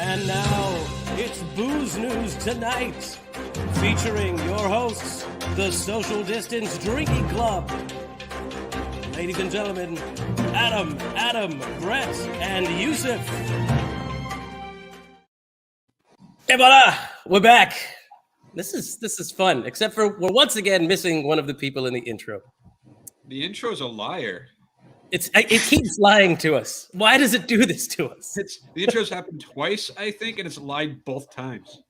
And now, it's Booze News Tonight, featuring your hosts, the Social Distance Drinking Club. Ladies and gentlemen, Adam, Brett, and Yusuf. Hey, voila! We're back. This is fun, except for we're once again missing one of the people in the intro. The intro's a liar. It keeps lying to us. Why does it do this to us? The intro's happened twice, I think, and it's lied both times.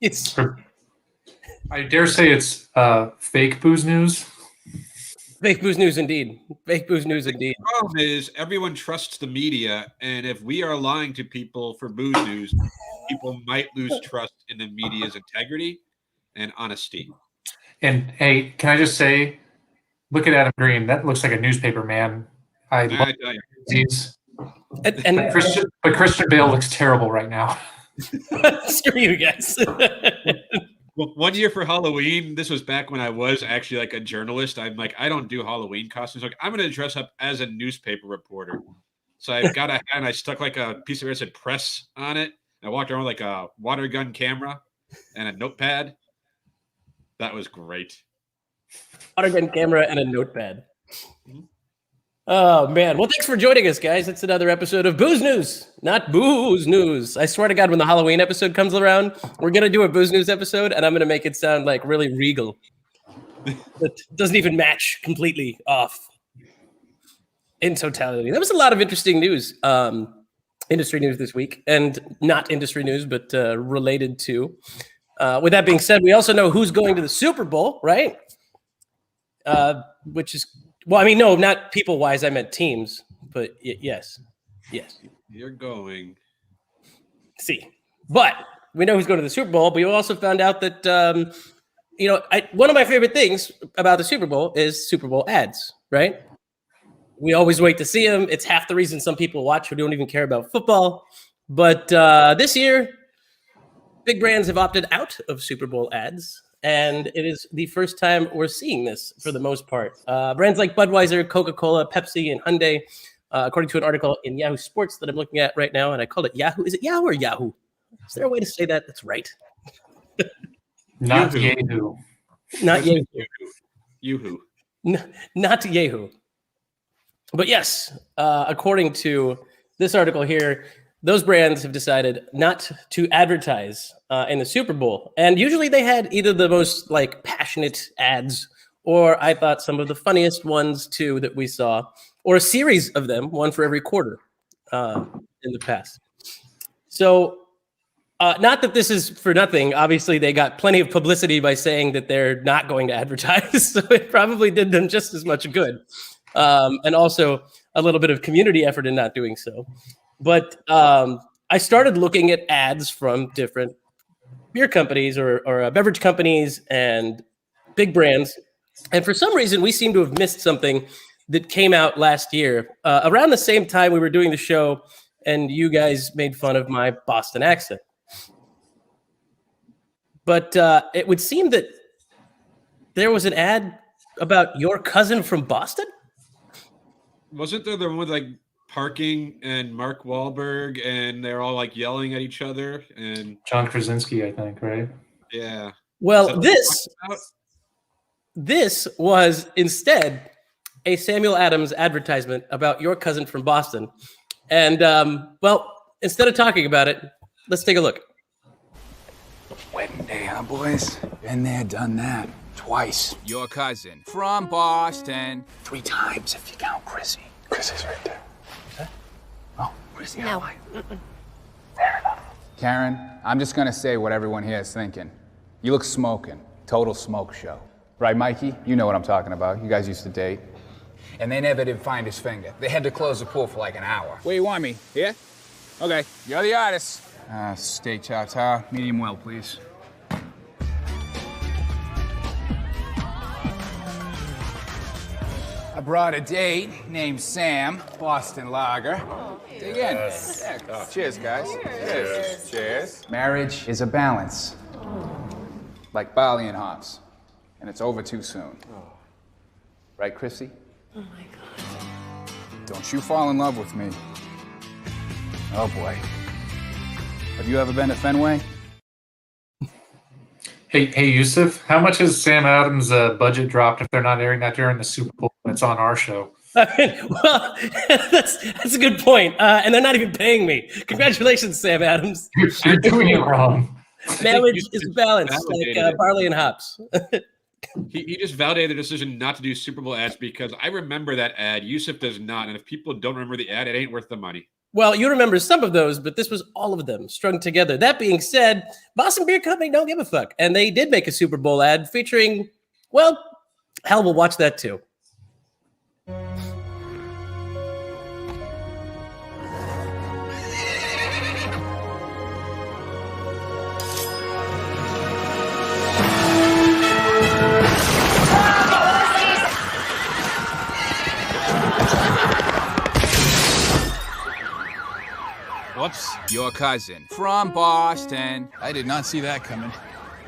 I dare say it's fake booze news. Fake booze news, indeed. Fake booze news, indeed. The problem is everyone trusts the media, and if we are lying to people for booze news, people might lose trust in the media's integrity and honesty. And hey, can I just say, look at Adam Green. That looks like a newspaper man. I love these. But Christian Bale looks terrible right now. Screw you guys. Well, one year for Halloween, this was back when I was actually like a journalist. I'm like, I don't do Halloween costumes. Like, I'm going to dress up as a newspaper reporter. So I got a hat and I stuck like a piece of it that said press on it. I walked around with like a water gun camera and a notepad. That was great. Water gun camera and a notepad. Oh, man. Well, thanks for joining us, guys. It's another episode of Booze News, not Booze News. I swear to God, when the Halloween episode comes around, we're going to do a Booze News episode, and I'm going to make it sound like really regal. It doesn't even match completely off in totality. That was a lot of interesting news, industry news this week, and not industry news, but related to. With that being said, we also know who's going to the Super Bowl, right? Which is... Well, I mean, no, not people-wise. I meant teams, but yes. You're going. See, but we know who's going to the Super Bowl. But we also found out that, one of my favorite things about the Super Bowl is Super Bowl ads, right? We always wait to see them. It's half the reason some people watch who don't even care about football. But this year, big brands have opted out of Super Bowl ads. And it is the first time we're seeing this for the most part. Brands like Budweiser, Coca-Cola, Pepsi, and Hyundai, according to an article in Yahoo Sports that I'm looking at right now, and I called it Yahoo. Is it Yahoo or Yahoo? Is there a way to say that? That's right. Not Yahoo. Not Yahoo. Yahoo. Not Yahoo. But yes, according to this article here, those brands have decided not to advertise in the Super Bowl. And usually they had either the most passionate ads, or I thought some of the funniest ones too that we saw, or a series of them, one for every quarter in the past. So not that this is for nothing. Obviously, they got plenty of publicity by saying that they're not going to advertise. So it probably did them just as much good. And also a little bit of community effort in not doing so. But I started looking at ads from different beer companies or beverage companies and big brands. And for some reason, we seem to have missed something that came out last year. Around the same time we were doing the show, and you guys made fun of my Boston accent. But it would seem that there was an ad about your cousin from Boston? Wasn't there the one with parking and Mark Wahlberg, and they're all yelling at each other, and John Krasinski, I think, right? Yeah. Well, this was instead a Samuel Adams advertisement about your cousin from Boston. And instead of talking about it, let's take a look. Wedding day, huh, boys? Been there, done that. Twice. Your cousin from Boston. 3 times if you count Chrissy. Chrissy's right there. Oh, where's the ally? Fair enough. Karen, I'm just gonna say what everyone here is thinking. You look smoking. Total smoke show. Right, Mikey? You know what I'm talking about. You guys used to date. And they never did find his finger. They had to close the pool for an hour. Where you want me? Here? Okay, you're the artist. Steak tartare, medium well, please. I brought a date named Sam, Boston Lager. Dig in. Yeah. Cheers, guys. Cheers. Marriage is a balance. Like barley and hops. And it's over too soon. Right, Chrissy? Oh my God. Don't you fall in love with me. Oh boy. Have you ever been to Fenway? Hey, Yusuf, how much has Sam Adams' budget dropped if they're not airing that during the Super Bowl and it's on our show? Well, that's a good point. And they're not even paying me. Congratulations, Sam Adams. You're doing it wrong. Marriage is balanced, like barley and hops. He just validated the decision not to do Super Bowl ads because I remember that ad. Yusuf does not. And if people don't remember the ad, it ain't worth the money. Well, you remember some of those, but this was all of them strung together. That being said, Boston Beer Company don't give a fuck. And they did make a Super Bowl ad featuring, well, hell, we'll watch that too. Whoops. Your cousin. From Boston. I did not see that coming.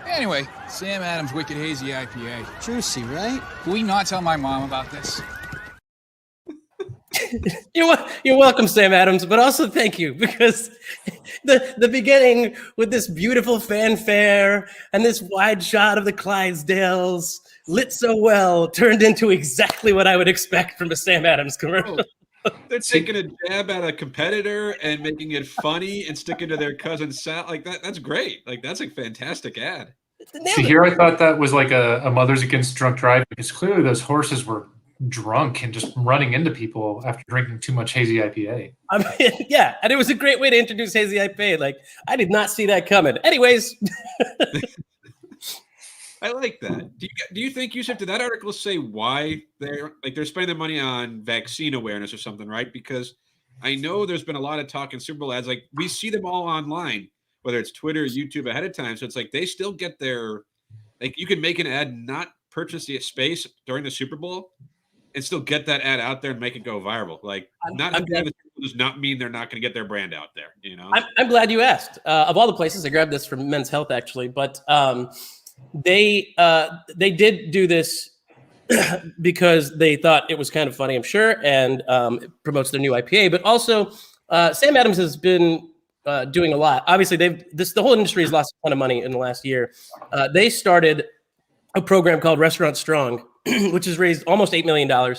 Anyway, Sam Adams Wicked Hazy IPA. Juicy, right? Can we not tell my mom about this? You're welcome, Sam Adams, but also thank you, because the beginning with this beautiful fanfare and this wide shot of the Clydesdales lit so well turned into exactly what I would expect from a Sam Adams commercial. They're taking a jab at a competitor and making it funny and sticking to their cousin's sal like that. That's great. Like that's a fantastic ad. See, here I thought that was like a Mothers Against Drunk Driving, because clearly those horses were drunk and just running into people after drinking too much hazy IPA. I mean, yeah, and it was a great way to introduce hazy IPA. Like, I did not see that coming. Anyways. I like that. Do you think, Yusuf, did that article say why they're spending their money on vaccine awareness or something, right? Because I know there's been a lot of talk in Super Bowl ads. Like we see them all online, whether it's Twitter, YouTube ahead of time. So it's like they still get their, like you can make an ad, not purchase the space during the Super Bowl and still get that ad out there and make it go viral. Like not having the Super Bowl does not mean they're not going to get their brand out there. You know, I'm glad you asked. Of all the places, I grabbed this from Men's Health actually, but they did do this because they thought it was kind of funny, I'm sure, and it promotes their new IPA. But also, Sam Adams has been doing a lot. Obviously, the whole industry has lost a ton of money in the last year. They started a program called Restaurant Strong, which has raised almost $8 million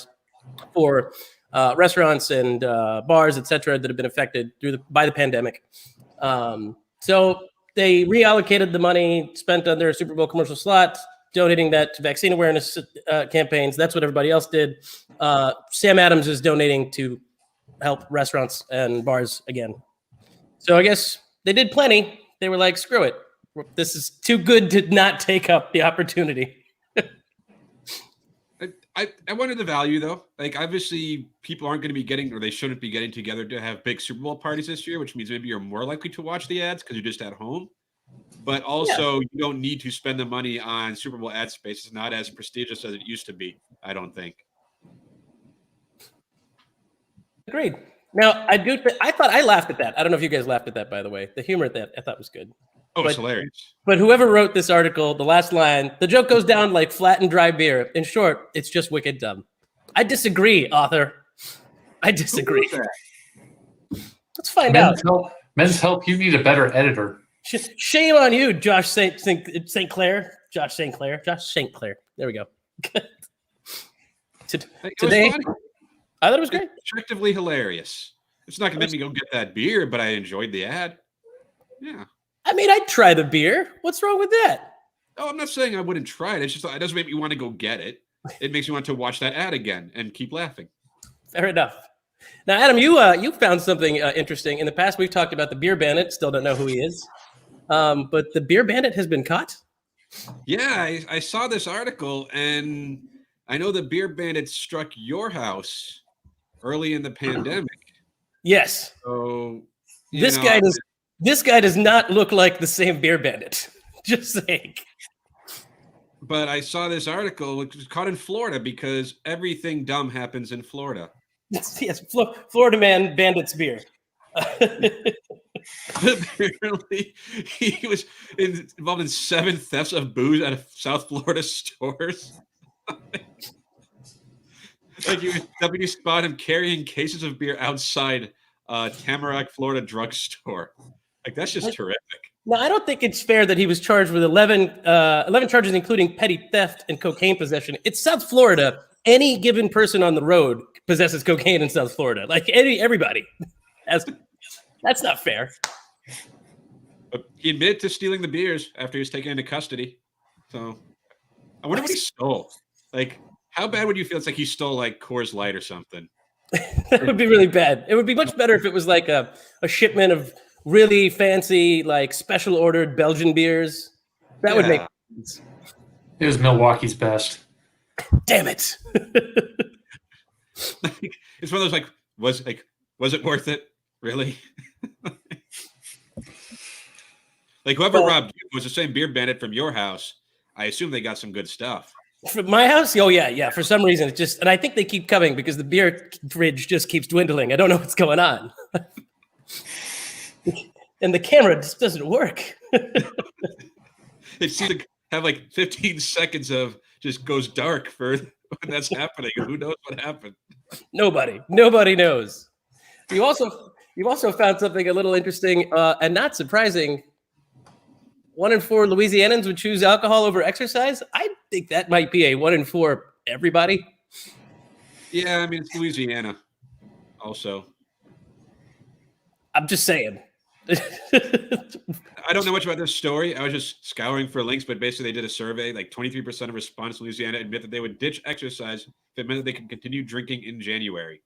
for restaurants and bars, etc., that have been affected by the pandemic. So they reallocated the money spent on their Super Bowl commercial slot, donating that to vaccine awareness campaigns. That's what everybody else did. Sam Adams is donating to help restaurants and bars again. So I guess they did plenty. They were like, screw it. This is too good to not take up the opportunity. I wanted the value though. Like obviously people aren't going to be getting, or they shouldn't be getting together to have big Super Bowl parties this year, which means maybe you're more likely to watch the ads because you're just at home. But also you don't need to spend the money on Super Bowl ad space. It's not as prestigious as it used to be, I don't think. Agreed. Now I thought I laughed at that. I don't know if you guys laughed at that, by the way. The humor at that I thought was good. Oh, it's hilarious. But whoever wrote this article, the last line, the joke goes down like flat and dry beer. In short, it's just wicked dumb. I disagree, author. I disagree. Let's find out. Men's Health, you need a better editor. Shame on you, Josh St. Clair. Josh St. Clair. There we go. Today, I thought it was great. Objectively hilarious. It's not going to make me go get that beer, but I enjoyed the ad. Yeah. I mean, I'd try the beer. What's wrong with that? Oh, I'm not saying I wouldn't try it. It's just it doesn't make me want to go get it. It makes me want to watch that ad again and keep laughing. Fair enough. Now, Adam, you found something interesting. In the past, we've talked about the Beer Bandit. Still don't know who he is. But the Beer Bandit has been caught? Yeah, I saw this article, and I know the Beer Bandit struck your house early in the pandemic. Yes. So this guy does not look like the same Beer Bandit. Just saying. But I saw this article, which was caught in Florida because everything dumb happens in Florida. Yes, Florida man bandits beer. Apparently, he was involved in 7 thefts of booze out of South Florida stores. Like deputies spot him carrying cases of beer outside Tamarack, Florida drugstore. Like, that's just terrific. No, I don't think it's fair that he was charged with 11 charges, including petty theft and cocaine possession. It's South Florida. Any given person on the road possesses cocaine in South Florida. Like everybody. That's not fair. But he admitted to stealing the beers after he was taken into custody. So I wonder what he stole. Like, how bad would you feel? It's like he stole like Coors Light or something. That would be really bad. It would be much better if it was like a shipment of really fancy, like special ordered Belgian beers. That would make sense. It was Milwaukee's best. Damn it. It's one of those was it worth it? Really? Like, whoever robbed you was the same beer bandit from your house. I assume they got some good stuff. From my house? Oh, yeah. For some reason, it's just, and I think they keep coming because the beer fridge just keeps dwindling. I don't know what's going on. And the camera just doesn't work. It seems to have like 15 seconds of just goes dark for when that's happening. Who knows what happened? Nobody knows. You also found something a little interesting and not surprising. 1 in 4 Louisianans would choose alcohol over exercise. I think that might be a 1 in 4 everybody. Yeah, I mean, it's Louisiana also. I'm just saying. I don't know much about this story. I was just scouring for links, but basically they did a survey. Like 23% of respondents in Louisiana admit that they would ditch exercise if it meant that they could continue drinking in January.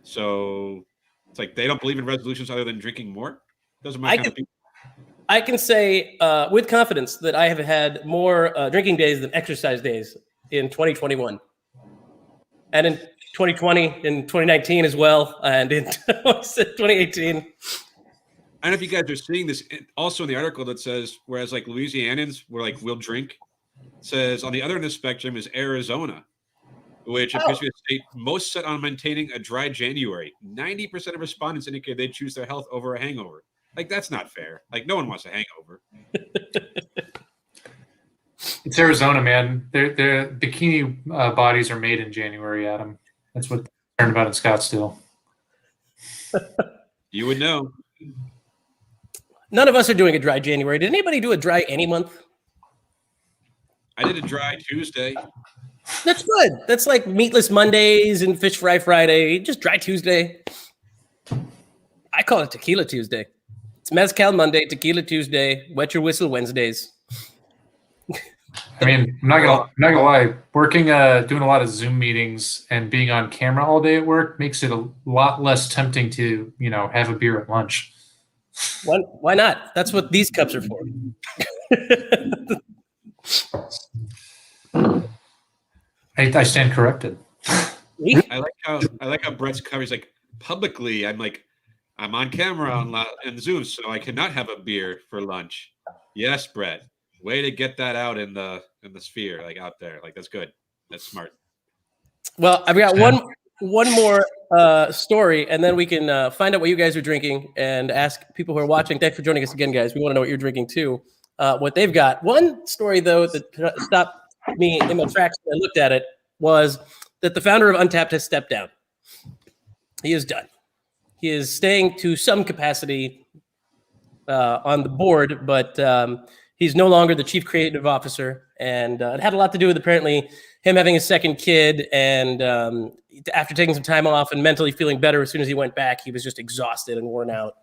So it's like they don't believe in resolutions other than drinking more. Those are my kind of people. I can say with confidence that I have had more drinking days than exercise days in 2021. And in 2020, in 2019 as well, and in 2018. I don't know if you guys are seeing this also in the article that says, whereas like Louisianans were like, we'll drink, it says on the other end of the spectrum is Arizona, which appears to be the state most set on maintaining a dry January. 90% of respondents indicate they choose their health over a hangover. Like, that's not fair. Like, no one wants a hangover. It's Arizona, man. Their bikini bodies are made in January, Adam. That's what they're learned about in Scottsdale. You would know. None of us are doing a dry January. Did anybody do a dry any month? I did a dry Tuesday. That's good. That's like meatless Mondays and fish fry Friday. Just dry Tuesday. I call it Tequila Tuesday. It's Mezcal Monday, Tequila Tuesday, Wet Your Whistle Wednesdays. I mean, I'm not gonna lie. Working, doing a lot of Zoom meetings and being on camera all day at work makes it a lot less tempting to, have a beer at lunch. Why not? That's what these cups are for. I stand corrected. I like how Brett's covers like publicly. I'm on camera on Zoom, so I cannot have a beer for lunch. Yes, Brett. Way to get that out in the sphere, like out there. Like, that's good. That's smart. Well, I've got one more story, and then we can find out what you guys are drinking and ask people who are watching. Thanks for joining us again, guys. We want to know what you're drinking too. What they've got. One story though that stopped me in my tracks when I looked at it was that the founder of Untapped has stepped down. He is done. He is staying to some capacity on the board, but he's no longer the chief creative officer. And it had a lot to do with apparently him having a second kid. And after taking some time off and mentally feeling better as soon as he went back, he was just exhausted and worn out.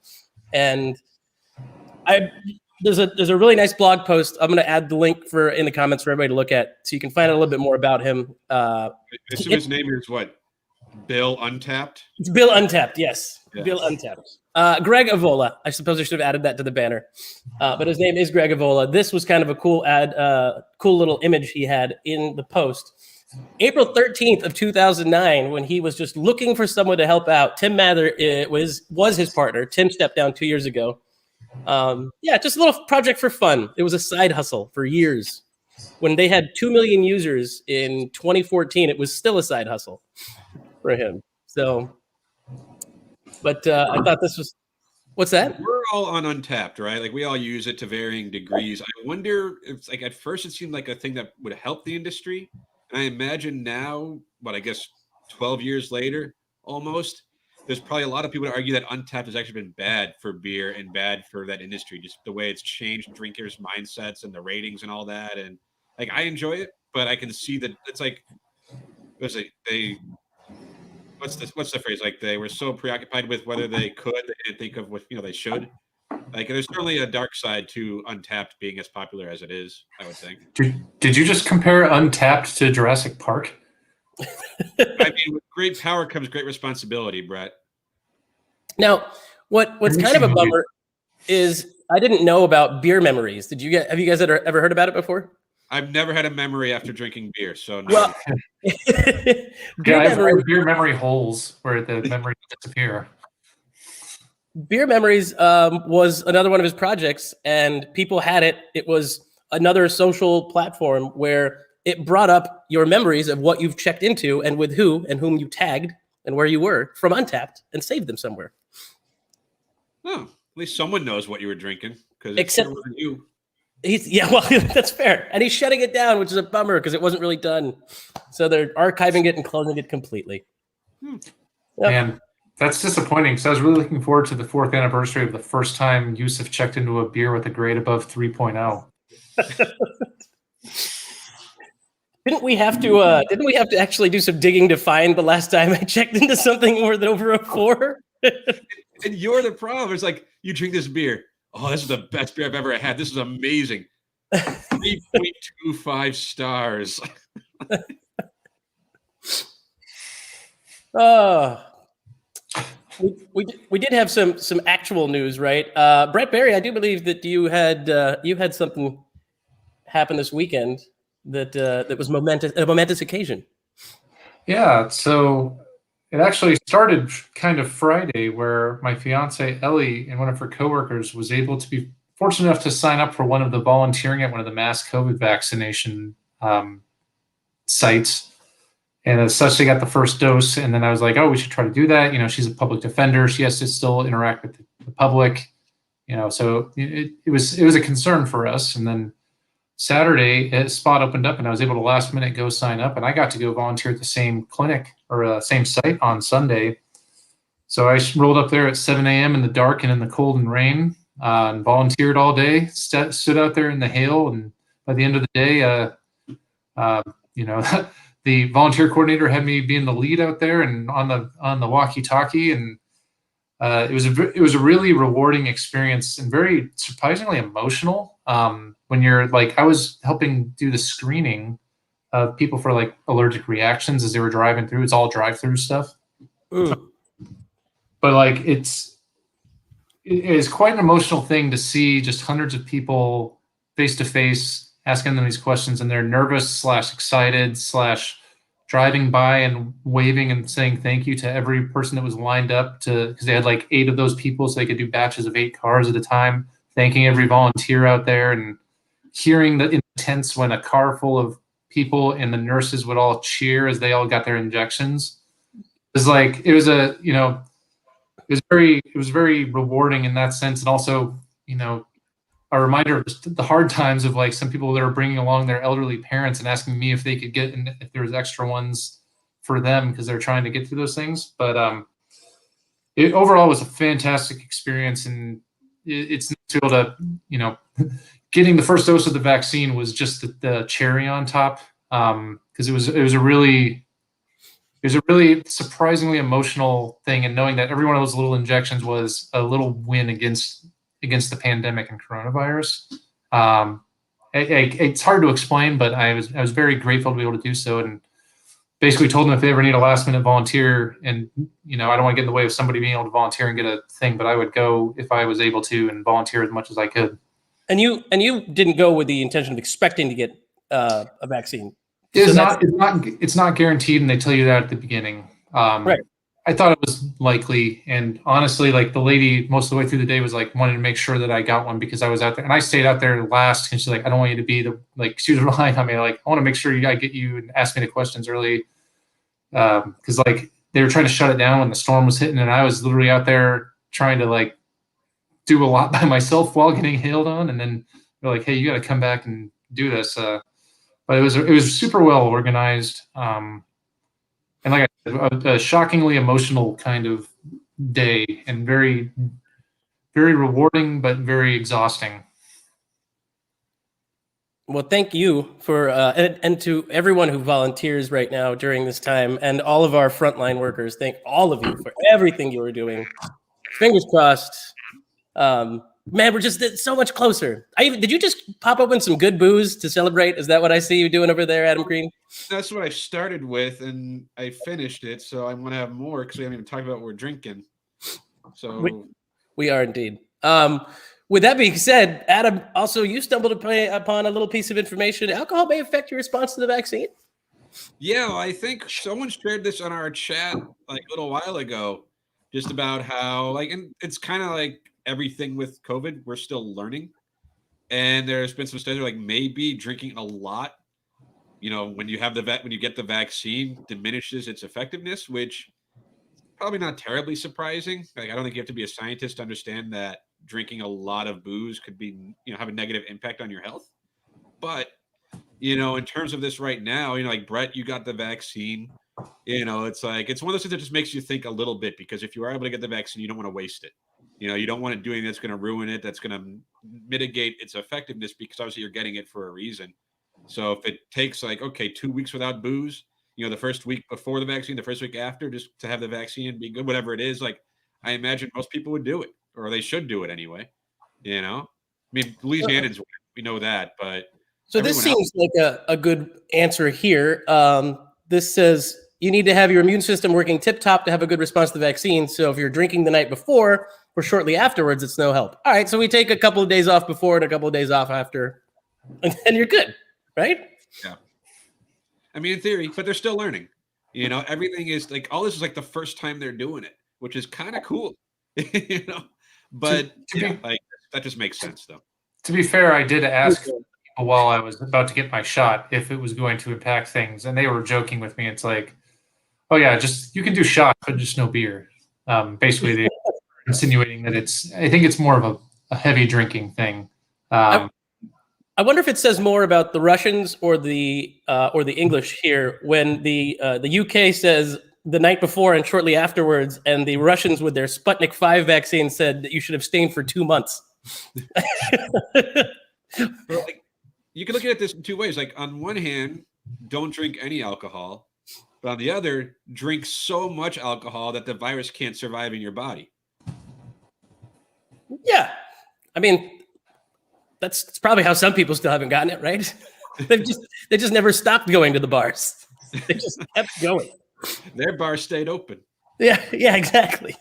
And there's a really nice blog post. I'm going to add the link in the comments for everybody to look at, so you can find out a little bit more about him. I assume his name is what? Bill Untapped? It's Bill Untapped, yes. Bill Untapped. Greg Avola. I suppose I should have added that to the banner. But his name is Greg Avola. This was kind of a cool cool little image he had in the post. April 13th of 2009, when he was just looking for someone to help out, Tim Mather was his partner. Tim stepped down 2 years ago. Just a little project for fun. It was a side hustle for years. When they had 2 million users in 2014, it was still a side hustle for him. So, but I thought this was, what's that? We're all on Untapped, right? Like, we all use it to varying degrees. I wonder if, like, at first it seemed like a thing that would help the industry. And I imagine now, I guess 12 years later, almost, there's probably a lot of people that argue that Untapped has actually been bad for beer and bad for that industry, just the way it's changed drinkers' mindsets and the ratings and all that. And like, I enjoy it, but I can see that it's like, what's the phrase? Like, they were so preoccupied with whether they could, they didn't think of what they should. Like, there's certainly a dark side to Untapped being as popular as it is, I would think. Did you just compare Untapped to Jurassic Park? I mean, with great power comes great responsibility, Brett. Now, what's kind of a bummer is I didn't know about beer memories. Have you guys ever heard about it before? I've never had a memory after drinking beer, so no. Well, I've heard beer memory holes where the memories disappear. Beer Memories was another one of his projects, and people had it. It was another social platform where it brought up your memories of what you've checked into and with who and whom you tagged and where you were from Untapped and saved them somewhere. Oh, at least someone knows what you were drinking, because Except you. Well, that's fair. And he's shutting it down, which is a bummer because it wasn't really done. So they're archiving it and closing it completely. Yep. Man, that's disappointing because I was really looking forward to the 4th anniversary of the first time Yusuf checked into a beer with a grade above 3.0. Didn't we have to actually do some digging to find the last time I checked into something more than over a 4? And you're the problem. It's like, you drink this beer. Oh, this is the best beer I've ever had. This is amazing. 3.25 stars. We did have some actual news, right? Brett Barry, I do believe that you had something happen this weekend that was a momentous occasion. Yeah, so it actually started kind of Friday, where my fiance Ellie and one of her coworkers was able to be fortunate enough to sign up for one of the volunteering at one of the mass COVID vaccination sites. And as such, they got the first dose. And then I was like, oh, we should try to do that. She's a public defender. She has to still interact with the public. So it was a concern for us. And then Saturday, a spot opened up and I was able to last minute go sign up, and I got to go volunteer at the same clinic or same site on Sunday. So I rolled up there at 7 a.m. in the dark and in the cold and rain and volunteered all day, stood out there in the hail. And by the end of the day, the volunteer coordinator had me being the lead out there and on the walkie-talkie. And it was a really rewarding experience and very surprisingly emotional. When you're like, I was helping do the screening of people for like allergic reactions as they were driving through. It's all drive-through stuff. But like, it is quite an emotional thing to see just hundreds of people face to face asking them these questions, and they're nervous / excited / driving by and waving and saying thank you to every person that was lined up because they had like 8 of those people, so they could do batches of 8 cars at a time, thanking every volunteer out there, and hearing the intense when a car full of people and the nurses would all cheer as they all got their injections. It was very rewarding in that sense. And also, a reminder of just the hard times of like some people that are bringing along their elderly parents and asking me if they could get, and if there was extra ones for them because they're trying to get through those things. But it overall was a fantastic experience, and it's to be able to, getting the first dose of the vaccine was just the cherry on top, because it was a really surprisingly emotional thing, and knowing that every one of those little injections was a little win against the pandemic and coronavirus. It's hard to explain, but I was very grateful to be able to do so, and basically told them if they ever need a last minute volunteer, and I don't want to get in the way of somebody being able to volunteer and get a thing, but I would go if I was able to and volunteer as much as I could. And you didn't go with the intention of expecting to get a vaccine. It's not guaranteed, and they tell you that at the beginning. Right. I thought it was likely, and honestly, like the lady most of the way through the day was like wanting to make sure that I got one because I was out there, and I stayed out there last. And she's like, "I don't want you to be she was relying on me. Like, I want to make sure I get you and ask me the questions early, because like they were trying to shut it down when the storm was hitting, and I was literally out there trying to like do a lot by myself while getting hailed on, and then they're like, "Hey, you got to come back and do this." But it was super well organized. And like I said, a shockingly emotional kind of day and very, very rewarding, but very exhausting. Well, thank you for and to everyone who volunteers right now during this time, and all of our frontline workers. Thank all of you for everything you are doing. Fingers crossed. Man, we're just so much closer. Did you just pop open some good booze to celebrate? Is that what I see you doing over there, Adam Green? That's what I started with, and I finished it. So I'm going to have more because we haven't even talked about what we're drinking. So we are indeed. With that being said, Adam, also you stumbled upon a little piece of information. Alcohol may affect your response to the vaccine. Yeah, I think someone shared this on our chat like a little while ago, just about how and it's kind of like everything with COVID, we're still learning. And there's been some studies like maybe drinking a lot, when you have when you get the vaccine, diminishes its effectiveness, which probably not terribly surprising. Like I don't think you have to be a scientist to understand that drinking a lot of booze could be, have a negative impact on your health. But, in terms of this right now, like Brett, you got the vaccine, it's like, it's one of those things that just makes you think a little bit, because if you are able to get the vaccine, you don't want to waste it. You don't want to do anything that's going to ruin it, that's going to mitigate its effectiveness, because obviously you're getting it for a reason. So if it takes 2 weeks without booze, the first week before the vaccine, the first week after, just to have the vaccine and be good, whatever it is, I imagine most people would do it, or they should do it anyway. I mean, Louisianans, we know that, but so this seems like a good answer here. This says you need to have your immune system working tip-top to have a good response to the vaccine. So if you're drinking the night before or shortly afterwards, it's no help. All right, so we take a couple of days off before and a couple of days off after, and you're good, right? Yeah. I mean, in theory, but they're still learning. Everything is all this is the first time they're doing it, which is kind of cool. But that just makes sense, though. To be fair, I did ask people while I was about to get my shot if it was going to impact things, and they were joking with me. It's like, oh yeah, just you can do shots, but just no beer. Basically, they're insinuating that I think it's more of a heavy drinking thing. I wonder if it says more about the Russians or the English here when the UK says the night before and shortly afterwards, and the Russians with their Sputnik 5 vaccine said that you should abstain for 2 months. You can look at this in two ways. On one hand, don't drink any alcohol, but on the other, drink so much alcohol that the virus can't survive in your body. Yeah, I mean, that's probably how some people still haven't gotten it, right? they just never stopped going to the bars. They just kept going. Their bar stayed open. Yeah, exactly.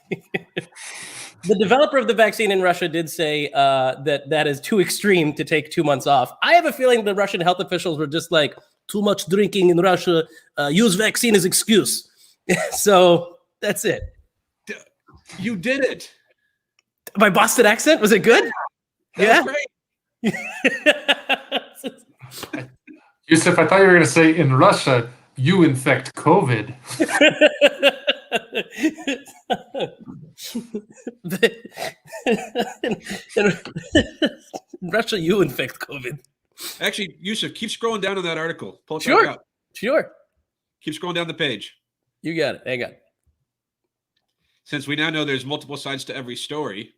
The developer of the vaccine in Russia did say that is too extreme to take 2 months off. I have a feeling the Russian health officials were just like, too much drinking in Russia, use vaccine as excuse. So that's it. You did it. My Boston accent, was it good? That was great. Yusuf, I thought you were going to say in Russia, you infect COVID. In Russia, you infect COVID. Actually, Yusuf, keep scrolling down to that article. Pull it Sure. back up. Sure. Keep scrolling down the page. You got it. Hang on. Since we now know there's multiple sides to every story.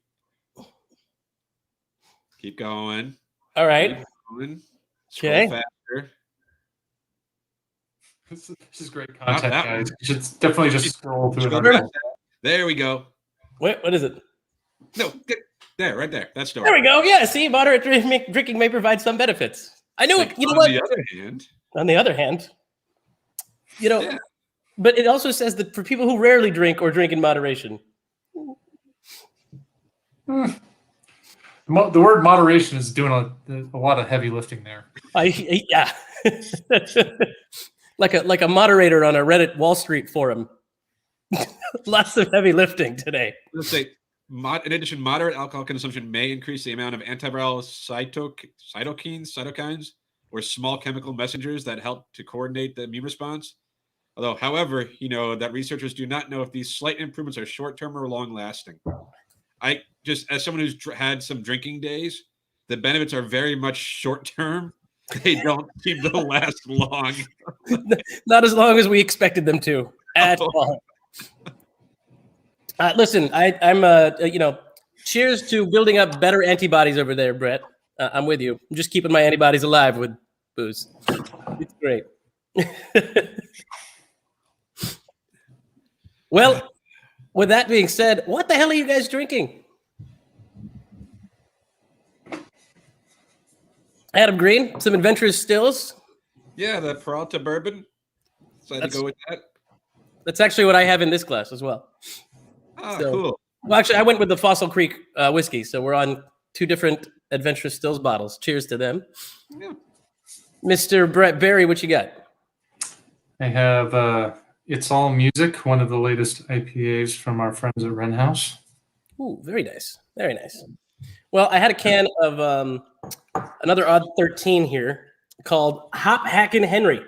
Keep going. All right. Keep going. Scroll Okay. faster. This is great content, guys. You should definitely just scroll through it. There we go. What is it? No, there, right there. That story. There we go. Yeah, see, moderate drinking may provide some benefits. I knew it. You know what? On the other hand, yeah. But it also says that for people who rarely drink or drink in moderation. The word moderation is doing a lot of heavy lifting there. Yeah. like a moderator on a Reddit Wall Street forum. Lots of heavy lifting today. Let's say, in addition, moderate alcohol consumption may increase the amount of antiviral cytokines, or small chemical messengers that help to coordinate the immune response. Although, however, that researchers do not know if these slight improvements are short-term or long-lasting. I just, as someone who's had some drinking days, the benefits are very much short-term. They don't seem to last long. Not as long as we expected them to at all. Listen, I'm cheers to building up better antibodies over there, Brett. I'm with you. I'm just keeping my antibodies alive with booze. It's great. Well, with that being said, what the hell are you guys drinking? Adam Green, some adventurous stills. Yeah, the Peralta bourbon. Decided to go with that. That's actually what I have in this glass as well. Oh, cool. Well, actually, I went with the Fossil Creek whiskey, so we're on 2 different adventurous stills bottles. Cheers to them. Yeah. Mr. Brett Berry, what you got? I have It's All Music, one of the latest IPAs from our friends at Wren House. Ooh, very nice. Very nice. Well, I had a can of another Odd 13 here called Hop Hackin' Henry.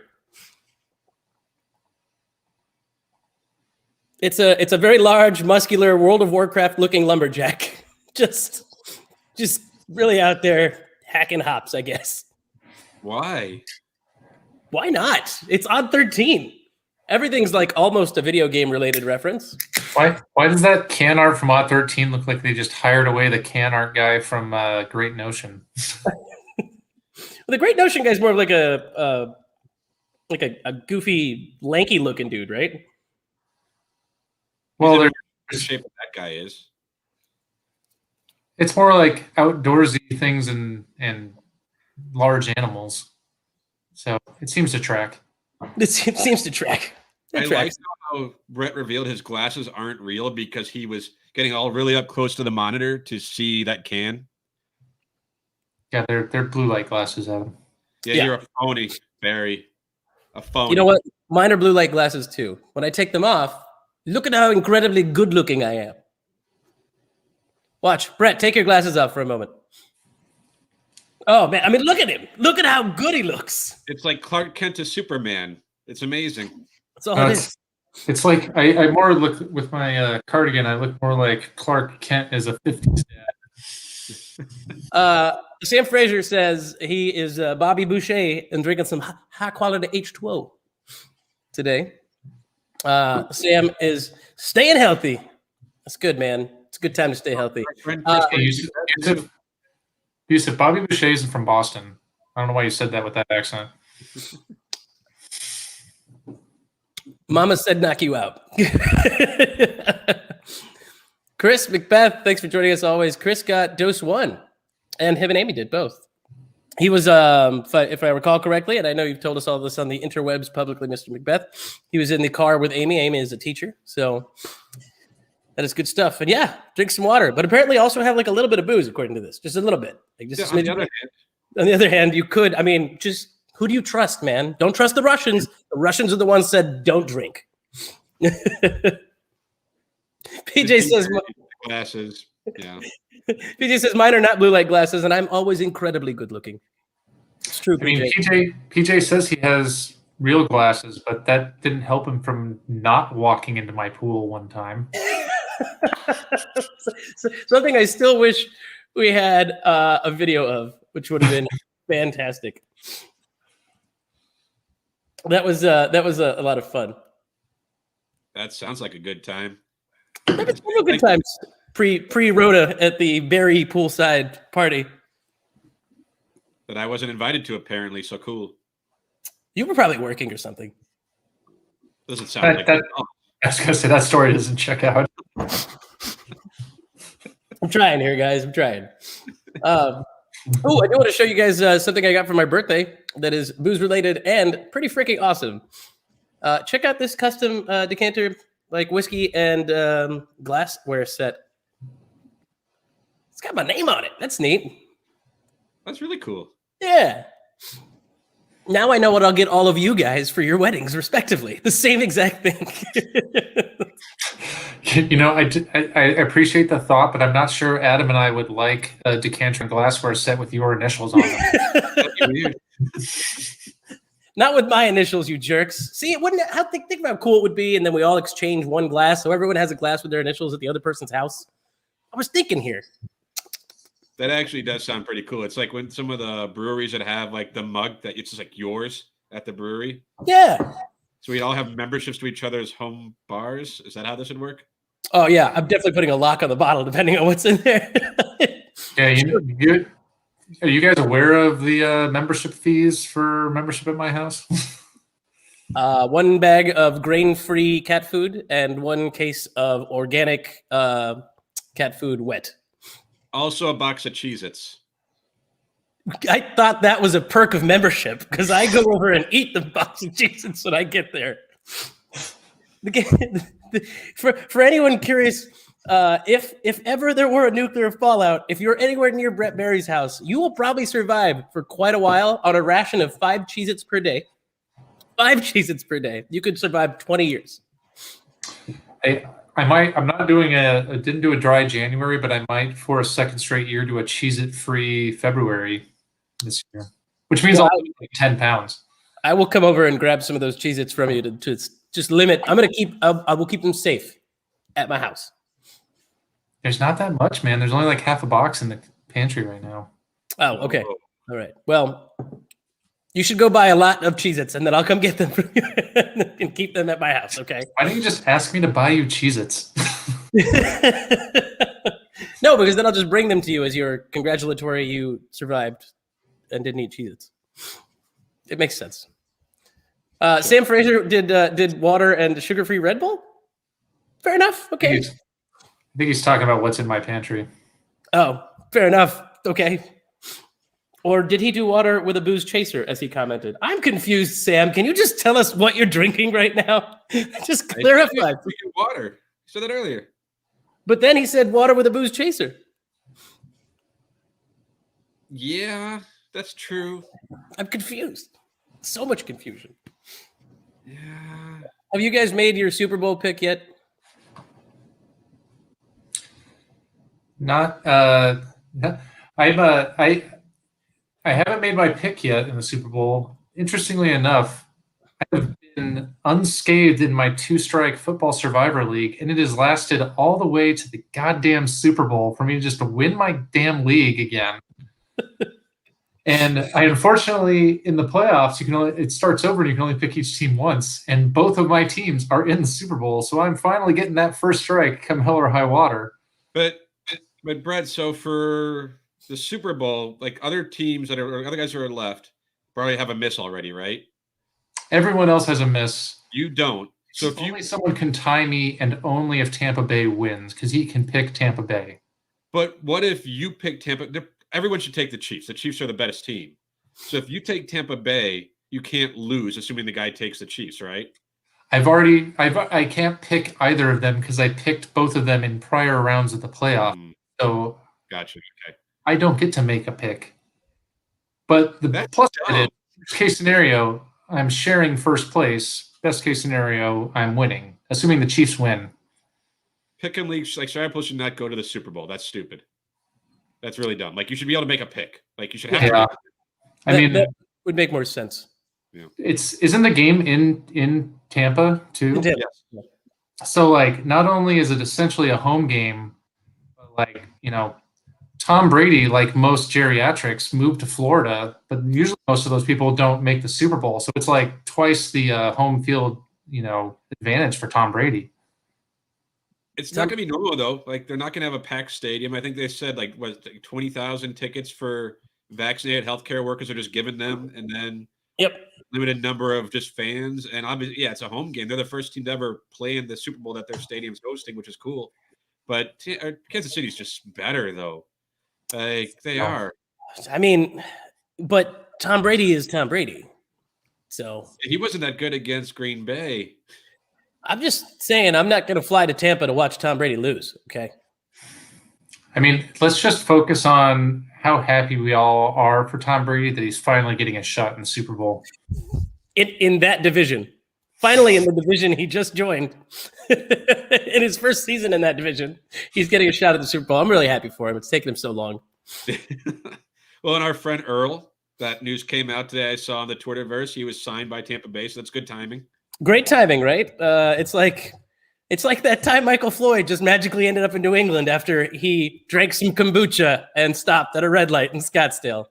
It's a very large, muscular World of Warcraft looking lumberjack. just really out there hacking hops, I guess. Why? Why not? It's Odd 13. Everything's like almost a video game related reference. Why does that can art from Odd 13 look like they just hired away the can art guy from Great Notion? The Great Notion guy's more of like a goofy, lanky looking dude, right? Well, The shape that guy is. it's more like outdoorsy things and large animals. So it seems to track. It seems to track. I like how Brett revealed his glasses aren't real because he was getting all really up close to the monitor to see that can. Yeah, they're blue light glasses, Adam. Yeah, you're a phony, Barry. A phony. You know what? Mine are blue light glasses too. When I take them off, look at how incredibly good looking I am. Watch, Brett, take your glasses off for a moment. Oh man, I mean, look at him. Look at how good he looks. It's like Clark Kent to Superman. It's amazing. That's all it is. It's like I more look with my cardigan. I look more like Clark Kent as a 50s dad. Sam Frazier says he is Bobby Boucher and drinking some high quality H2O today. Sam is staying healthy. That's good, man. It's a good time to stay healthy. Yusuf, Bobby Boucher isn't from Boston. I don't know why you said that with that accent. Mama said knock you out. Chris Macbeth, thanks for joining us always. Chris got dose 1, and him and Amy did both. He was, if I recall correctly, and I know you've told us all this on the interwebs publicly, Mr. Macbeth, he was in the car with Amy. Amy is a teacher, so that is good stuff. And yeah, drink some water, but apparently also have like a little bit of booze, according to this, just a little bit. Like just on the other hand, you could, I mean, just who do you trust, man? Don't trust the Russians. The Russians are the ones said don't drink. PJ says glasses. Yeah. PJ says mine are not blue light glasses, and I'm always incredibly good looking. It's true. I mean, PJ says he has real glasses, but that didn't help him from not walking into my pool one time. Something I still wish we had a video of, which would have been fantastic. That was a lot of fun. That sounds like a good time. Maybe several good times pre-Rhoda at the Barry poolside party. That I wasn't invited to, apparently. So cool. You were probably working or something. Doesn't sound like that. I was gonna say that story doesn't check out. I'm trying here, guys. I'm trying. I do want to show you guys something I got for my birthday that is booze related and pretty freaking awesome. Check out this custom decanter, like whiskey and glassware set. It's got my name on it. That's neat. That's really cool. Yeah. Now I know what I'll get all of you guys for your weddings, respectively. The same exact thing. You know, I appreciate the thought, but I'm not sure Adam and I would like a decanter and glassware set with your initials on them. Not with my initials, you jerks. See, it wouldn't. Think about how cool it would be, and then we all exchange one glass, so everyone has a glass with their initials at the other person's house. I was thinking here. That actually does sound pretty cool. It's like when some of the breweries that have like the mug that it's just like yours at the brewery. Yeah. So we all have memberships to each other's home bars. Is that how this would work? Oh yeah, I'm definitely putting a lock on the bottle depending on what's in there. Yeah, are you guys aware of the membership fees for membership at my house? 1 bag of grain-free cat food and 1 case of organic cat food wet. Also a box of Cheez-Its. I thought that was a perk of membership because I go over and eat the box of Cheez-Its when I get there. For anyone curious, if ever there were a nuclear fallout, if you're anywhere near Brett Barry's house, you will probably survive for quite a while on a ration of 5 Cheez-Its per day. 5 Cheez-Its per day. You could survive 20 years. I'm not doing didn't do a dry January, but I might for a second straight year do a Cheez-It free February this year, which means I'll lose like 10 pounds. I will come over and grab some of those Cheez-Its from you to just limit. I will keep them safe at my house. There's not that much, man. There's only like half a box in the pantry right now. Oh, okay. All right. Well, you should go buy a lot of Cheez-Its and then I'll come get them from you and keep them at my house, okay? Why don't you just ask me to buy you Cheez-Its? No, because then I'll just bring them to you as your congratulatory you survived and didn't eat Cheez-Its. It makes sense. Sam Frazier did water and sugar-free Red Bull? Fair enough. Okay. I think he's talking about what's in my pantry. Oh, fair enough. Okay. Or did he do water with a booze chaser, as he commented? I'm confused, Sam. Can you just tell us what you're drinking right now? Just clarify. Water. You said that earlier. But then he said water with a booze chaser. Yeah, that's true. I'm confused. So much confusion. Yeah. Have you guys made your Super Bowl pick yet? Not. I haven't made my pick yet in the Super Bowl. Interestingly enough, I have been unscathed in my 2-strike football survivor league, and it has lasted all the way to the goddamn Super Bowl for me to just win my damn league again. And I unfortunately, in the playoffs, it starts over and you can only pick each team once. And both of my teams are in the Super Bowl, so I'm finally getting that first strike come hell or high water. But Brett, so for the Super Bowl, like other teams other guys who are left probably have a miss already, right? Everyone else has a miss. You don't. So if only someone can tie me, and only if Tampa Bay wins, because he can pick Tampa Bay. But what if you pick Tampa? Everyone should take the Chiefs. The Chiefs are the best team. So if you take Tampa Bay, you can't lose, assuming the guy takes the Chiefs, right? I can't pick either of them because I picked both of them in prior rounds of the playoff. So gotcha. Okay. I don't get to make a pick. But the plus side is, worst case scenario, I'm sharing first place. Best case scenario, I'm winning, assuming the Chiefs win. Pick 'em leagues, like Sarapul should not go to the Super Bowl. That's stupid. That's really dumb. Like you should be able to make a pick. Like you should have to. That would make more sense. Yeah. Isn't the game in Tampa too? Yes. So like, not only is it essentially a home game, but like, Tom Brady, like most geriatrics, moved to Florida, but usually most of those people don't make the Super Bowl. So it's like twice the home field, advantage for Tom Brady. It's not going to be normal though. Like they're not going to have a packed stadium. I think they said 20,000 tickets for vaccinated healthcare workers are just given them, and then limited number of just fans. And obviously, it's a home game. They're the first team to ever play in the Super Bowl that their stadium's hosting, which is cool. But Kansas City's just better though. Like they are. I mean, but Tom Brady is Tom Brady. So he wasn't that good against Green Bay. I'm just saying I'm not going to fly to Tampa to watch Tom Brady lose, okay? I mean, let's just focus on how happy we all are for Tom Brady that he's finally getting a shot in the Super Bowl. In that division. Finally, in the division he just joined. In his first season in that division, he's getting a shot at the Super Bowl. I'm really happy for him. It's taken him so long. Well, and our friend Earl, that news came out today. I saw on the Twitterverse. He was signed by Tampa Bay, so that's good timing. Great timing, right? It's like that time Michael Floyd just magically ended up in New England after he drank some kombucha and stopped at a red light in Scottsdale.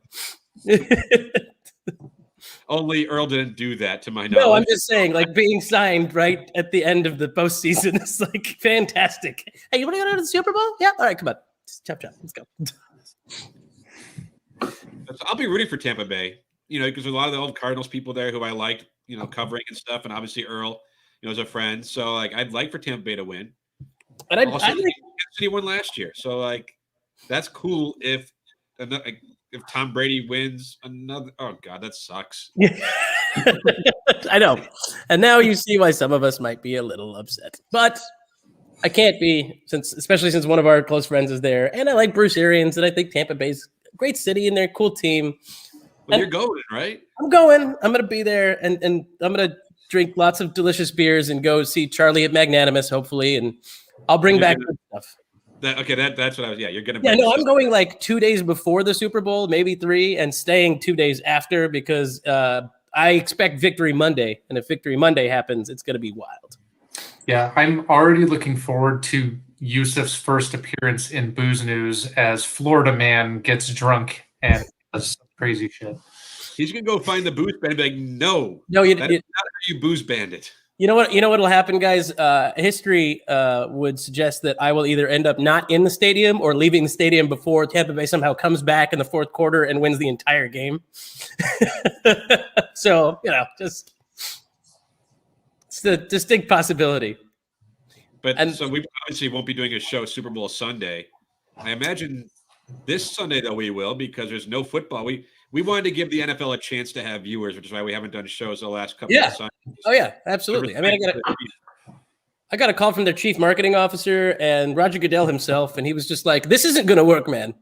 Only Earl didn't do that, to my knowledge. No, I'm just saying, like being signed right at the end of the postseason is like fantastic. Hey, you want to go to the Super Bowl? Yeah. All right, come on. Chop. Let's go. I'll be rooting for Tampa Bay, because there's a lot of the old Cardinals people there who I liked, covering and stuff. And obviously Earl, is a friend. So, like, I'd like for Tampa Bay to win. But I think Kansas City won last year. So, like, that's cool if Tom Brady wins another. Oh, God, that sucks. I know. And now you see why some of us might be a little upset. But I can't be, especially since one of our close friends is there. And I like Bruce Arians, and I think Tampa Bay's a great city, and they're a cool team. Well, you're going, right? I'm going. I'm going to be there, and I'm going to drink lots of delicious beers and go see Charlie at Magnanimous, hopefully, and I'll bring back good stuff. That's what I was. Yeah, you're gonna. Yeah, no, I'm going like 2 days before the Super Bowl, maybe 3, and staying 2 days after because I expect Victory Monday, and if Victory Monday happens, it's going to be wild. Yeah, I'm already looking forward to Yusuf's first appearance in Booze News as Florida man gets drunk and does some crazy shit. He's gonna go find the booze bandit. And be like, no, that's not how you booze bandit. You know what? You know what'll happen, guys. History would suggest that I will either end up not in the stadium or leaving the stadium before Tampa Bay somehow comes back in the fourth quarter and wins the entire game. So just it's the distinct possibility. So we obviously won't be doing a show Super Bowl Sunday. I imagine this Sunday though we will, because there's no football. We wanted to give the NFL a chance to have viewers, which is why we haven't done shows the last couple of Sundays. Oh yeah, absolutely. I mean, I got a call from their chief marketing officer and Roger Goodell himself, and he was just like, "This isn't going to work, man."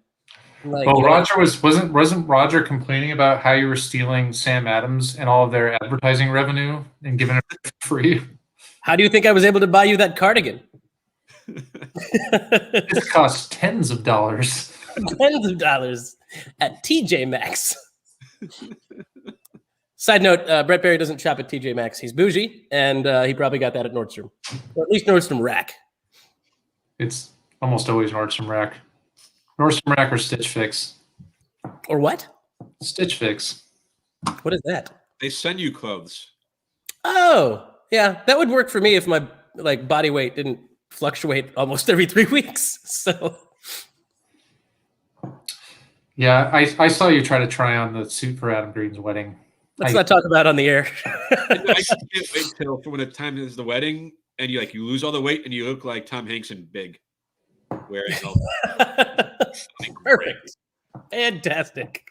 Like, well, Roger wasn't Roger complaining about how you were stealing Sam Adams and all of their advertising revenue and giving it for free? How do you think I was able to buy you that cardigan? It costs tens of dollars. Tens of dollars at TJ Maxx. Side note, Brett Berry doesn't shop at TJ Maxx. He's bougie, and he probably got that at Nordstrom. Or at least Nordstrom Rack. It's almost always Nordstrom Rack. Nordstrom Rack or Stitch Fix. Or what? Stitch Fix. What is that? They send you clothes. Oh, yeah. That would work for me if my body weight didn't fluctuate almost every 3 weeks. So... Yeah, I saw you try to try on the suit for Adam Green's wedding. Let's not talk about it on the air. I can't wait till for when the time is the wedding and you lose all the weight and you look like Tom Hanks in Big. Wearing Perfect. Fantastic.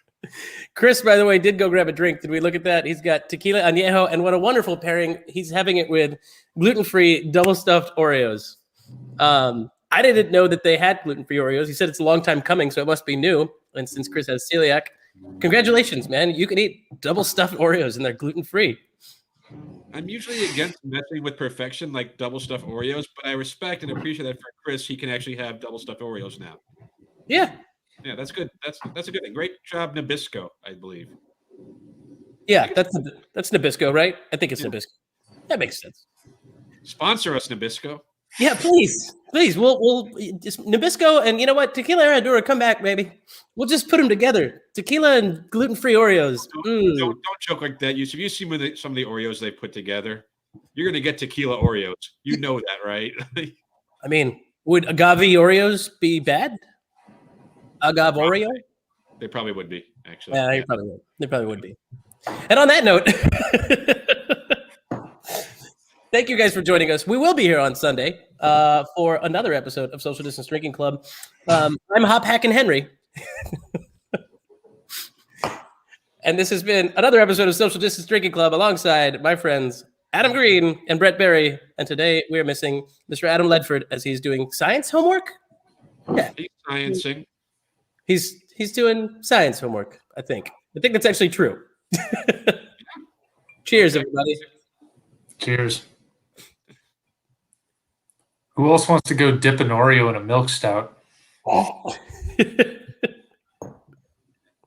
Chris, by the way, did go grab a drink. Did we look at that? He's got tequila añejo, and what a wonderful pairing. He's having it with gluten-free double-stuffed Oreos. I didn't know that they had gluten-free Oreos. He said it's a long time coming, so it must be new. And since Chris has celiac, congratulations, man. You can eat double-stuffed Oreos, and they're gluten-free. I'm usually against messing with perfection like double-stuffed Oreos, but I respect and appreciate that for Chris. He can actually have double-stuffed Oreos now. Yeah. Yeah, that's good. That's a good thing. Great job, Nabisco, I believe. Yeah, that's Nabisco, right? I think it's Nabisco. That makes sense. Sponsor us, Nabisco. Yeah, please. We'll just Nabisco, and you know what? Tequila Herradura, come back, baby. We'll just put them together. Tequila and gluten-free Oreos. Don't joke like that. If you see some of the Oreos they put together, you're gonna get tequila Oreos. You know that, right? I mean, would agave Oreos be bad? Agave Oreo? They probably would be, actually. Yeah, they probably would be. And on that note, thank you guys for joining us. We will be here on Sunday for another episode of Social Distance Drinking Club. I'm Hop Hackin' Henry. And this has been another episode of Social Distance Drinking Club alongside my friends Adam Green and Brett Berry. And today we are missing Mr. Adam Ledford as he's doing science homework. Yeah. He's sciencing. He's doing science homework, I think. I think that's actually true. Cheers, everybody. Cheers. Who else wants to go dip an Oreo in a milk stout? Oh.